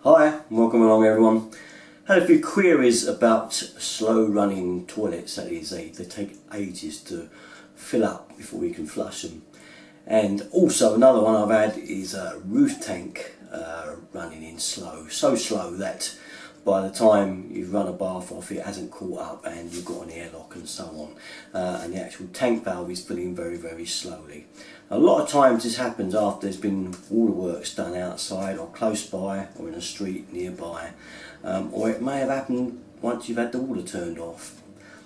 Hi, welcome along everyone. Had a few queries about slow running toilets, that is, they take ages to fill up before you can flush them. And also another one I've had is a roof tank running in slow, so slow that by the time you run a bath off it hasn't caught up and you've got an airlock and so on, and the actual tank valve is filling very slowly. A lot of times this happens after there's been waterworks done outside or close by or in a street nearby, or it may have happened once you've had the water turned off,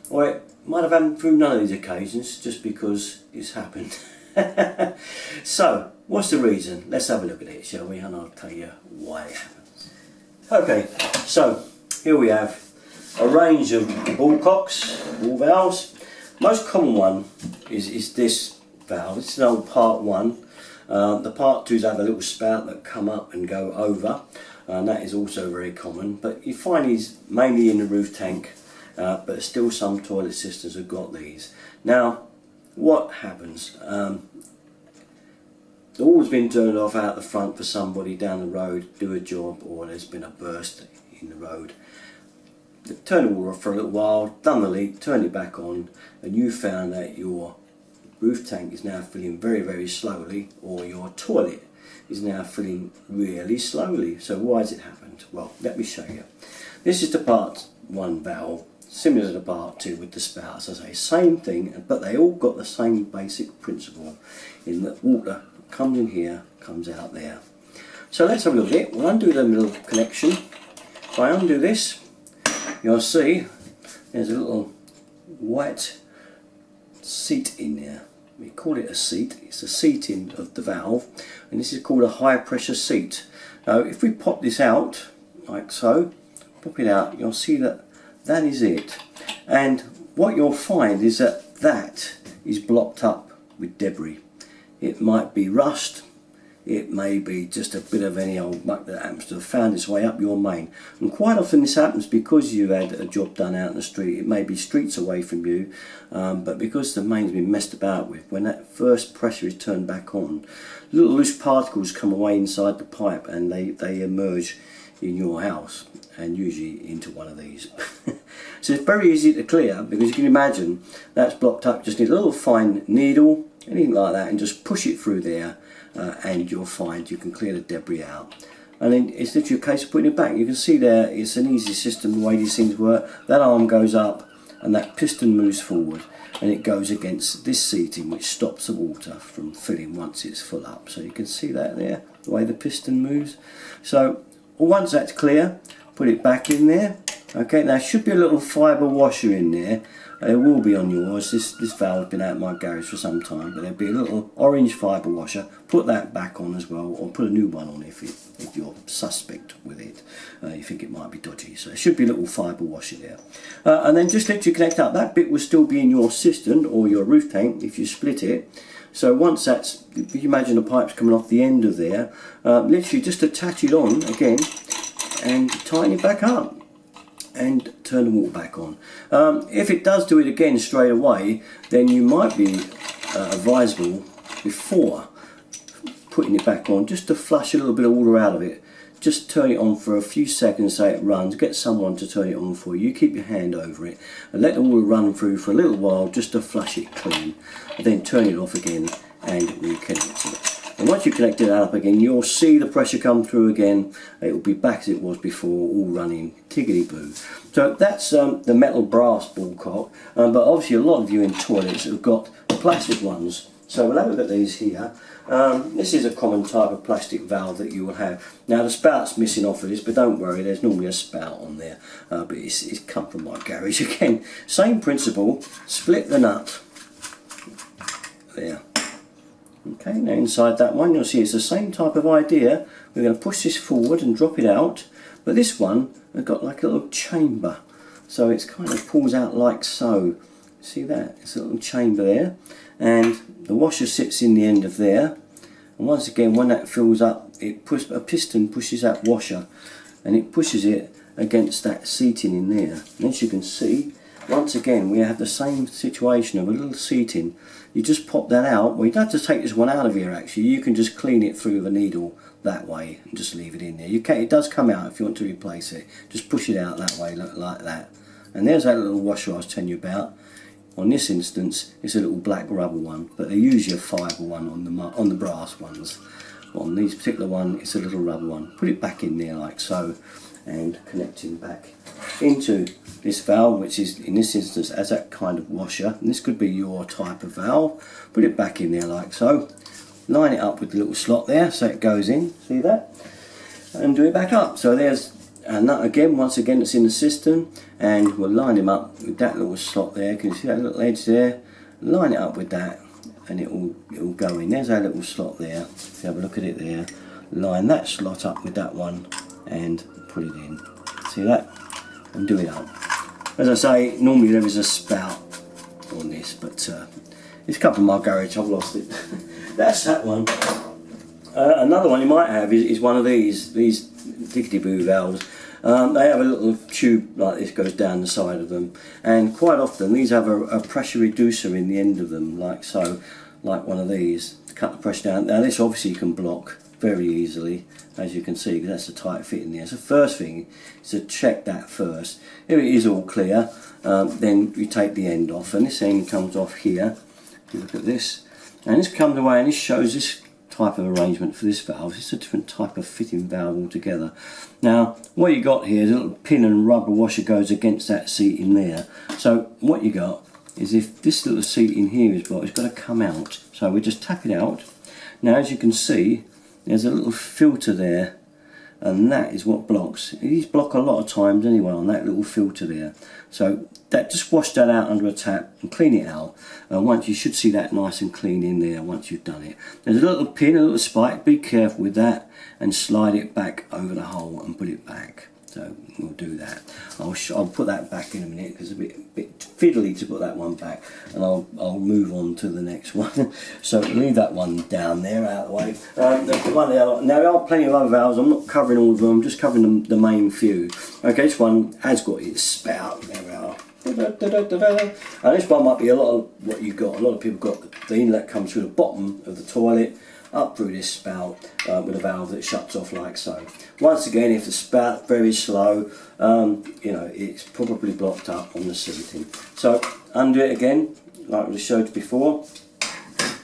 or it might have happened through none of these occasions just because it's happened. So what's the reason? Let's have a look at it, shall we, and I'll tell you why it happens. Okay, so here we have a range of ball cocks, ball valves. Most common one is this valve. It's an old part 1. The part 2s have a little spout that come up and go over, and that is also very common, but you find these mainly in the roof tank, but still some toilet systems have got these. Now what happens? The water's been turned off out the front for somebody down the road, do a job, or there's been a burst in the road. Turn the water off for a little while, done the leak, turn it back on, and you found that your roof tank is now filling very slowly, or your toilet is now filling really slowly. So why has it happened? Well, let me show you. This is the part 1 valve, similar to the part 2 with the spouts. As I say, same thing, but they all got the same basic principle in that water comes in here, comes out there. So let's have a look at it. We'll undo the middle connection. If I undo this, you'll see there's a little white seat in there. We call it a seat. It's a seating of the valve, and this is called a high pressure seat. Now if we pop this out like so, pop it out, you'll see that that is it. And what you'll find is that that is blocked up with debris. It might be rust, it may be just a bit of any old muck that happens to have found its way up your main. And quite often this happens because you've had a job done out in the street. It may be streets away from you, but because the main's been messed about with, when that first pressure is turned back on, little loose particles come away inside the pipe and they emerge in your house and usually into one of these. So it's very easy to clear, because you can imagine that's blocked up. Just need a little fine needle, anything like that, and just push it through there, and you'll find you can clear the debris out. And then it's literally a case of putting it back. You can see there it's an easy system the way these things work. That arm goes up and that piston moves forward, and it goes against this seating, which stops the water from filling once it's full up. So you can see that there, the way the piston moves. So once that's clear, put it back in there. Okay, now there should be a little fibre washer in there. It will be on yours. This valve's been out of my garage for some time, but there'll be a little orange fibre washer. Put that back on as well, or put a new one on if you're suspect with it. You think it might be dodgy. So there should be a little fibre washer there. And then just literally connect up. That bit will still be in your cistern or your roof tank if you split it. So once that's, if you imagine the pipes coming off the end of there, literally just attach it on again and tighten it back up and turn the water back on. If it does do it again straight away, then you might be advisable before putting it back on just to flush a little bit of water out of it. Just turn it on for a few seconds so it runs. Get someone to turn it on for you. You keep your hand over it and let the water run through for a little while just to flush it clean, and then turn it off again and reconnect it. And once you connect it up again, you'll see the pressure come through again. It will be back as it was before, all running tickety-boo. So that's the metal brass ball cock, but obviously a lot of you in toilets have got plastic ones. So we'll have a look at these here. This is a common type of plastic valve that you will have. Now the spout's missing off of this, but don't worry, there's normally a spout on there, but it's come from my garage again. Same principle, split the nut, there. Okay, now inside that one you'll see it's the same type of idea. We're going to push this forward and drop it out, but this one has got like a little chamber, so it's kind of pulls out like so. See that? It's a little chamber there, and the washer sits in the end of there, and once again when that fills up, a piston pushes that washer and it pushes it against that seating in there. And as you can see, once again we have the same situation of a little seating. You just pop that out. Well, you don't have to take this one out of here actually. You can just clean it through the needle that way and just leave it in there. It does come out if you want to replace it. Just push it out that way, like that. And there's that little washer I was telling you about. On this instance, it's a little black rubber one, but they usually a fibre one on the brass ones. On this particular one, it's a little rubber one. Put it back in there like so, and connecting back into this valve, which is in this instance as that kind of washer. And this could be your type of valve. Put it back in there like so. Line it up with the little slot there, so it goes in. See that? And do it back up. So there's and that again, once again, it's in the system, and we'll line him up with that little slot there. Can you see that little edge there? Line it up with that, and it will go in. There's our little slot there. If you have a look at it there, line that slot up with that one, and put it in. See that? And do it up. As I say, normally there is a spout on this, but it's a couple of my garage. I've lost it. That's that one. Another one you might have is one of these diggity-boo valves. They have a little tube like this goes down the side of them, and quite often these have a pressure reducer in the end of them, like so, like one of these, to cut the pressure down. Now this obviously you can block very easily, as you can see, because that's a tight fit in there. So first thing is to check that first. If it is all clear, then you take the end off, and this end comes off here. You look at this, and this comes away, and this shows this type of arrangement for this valve. It's a different type of fitting valve altogether. Now what you got here is a little pin and rubber washer goes against that seat in there. So what you got is, if this little seat in here is blocked, it's got to come out. So we just tap it out. Now as you can see, there's a little filter there, and that is what blocks. These block a lot of times anyway on that little filter there. So that, just wash that out under a tap and clean it out. And once, you should see that nice and clean in there once you've done it. There's a little pin, a little spike. Be careful with that, and slide it back over the hole and put it back. So we'll do that. I'll put that back in a minute, because it's a bit fiddly to put that one back, and I'll move on to the next one. So leave that one down there out of the way. Now there are plenty of other valves. I'm not covering all of them. I'm just covering the main few. Okay, this one has got its spout. There we are. And this one might be a lot of what you've got. A lot of people got the inlet comes through the bottom of the toilet, up through this spout with a valve that shuts off like so. Once again, if the spout's very slow, you know, it's probably blocked up on the seating. So undo it again, like we showed before.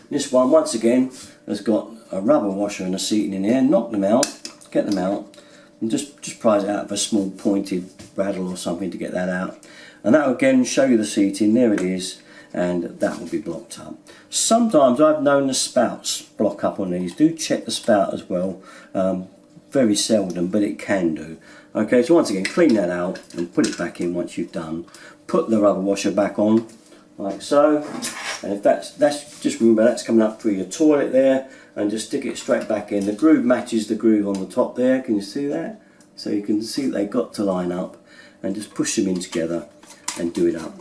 This one, once again, has got a rubber washer and a seating in here. Knock them out, get them out, and just prise it out with a small pointed rattle or something to get that out. And that will again show you the seating. There it is. And that will be blocked up. Sometimes I've known the spouts block up on these. Do check the spout as well. Very seldom, but it can do. Okay, so once again, clean that out and put it back in once you've done. Put the rubber washer back on, like so. And if that's just remember that's coming up through your toilet there, and just stick it straight back in. The groove matches the groove on the top there. Can you see that? So you can see they got to line up, and just push them in together and do it up.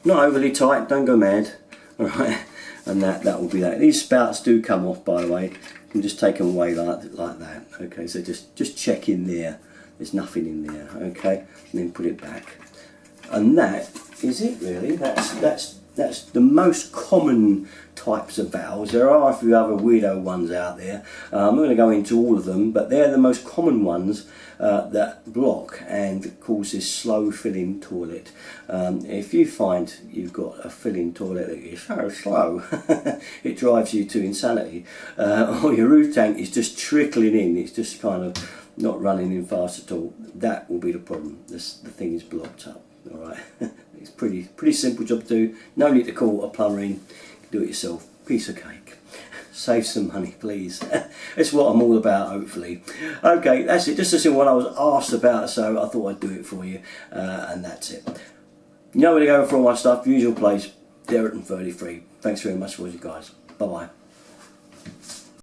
Not overly tight, don't go mad. Alright, and that will be that. These spouts do come off, by the way. You can just take them away like that. Okay, so just check in there. There's nothing in there, okay? And then put it back. And that is it really. That's the most common types of valves. There are a few other weirdo ones out there. I'm not going to go into all of them, but they're the most common ones that block and cause this slow filling toilet. If you find you've got a filling toilet that is so slow, it drives you to insanity, or your roof tank is just trickling in, it's just kind of not running in fast at all, that will be the problem. The thing is blocked up. Alright, it's pretty simple job to do. No need to call a plumber in. Do it yourself. Piece of cake. Save some money, please. That's what I'm all about, hopefully. Okay, that's it. Just a simple one I was asked about, so I thought I'd do it for you. And that's it. You know where to go for all my stuff. Usual place, Derrick 33. Thanks very much for you guys. Bye bye.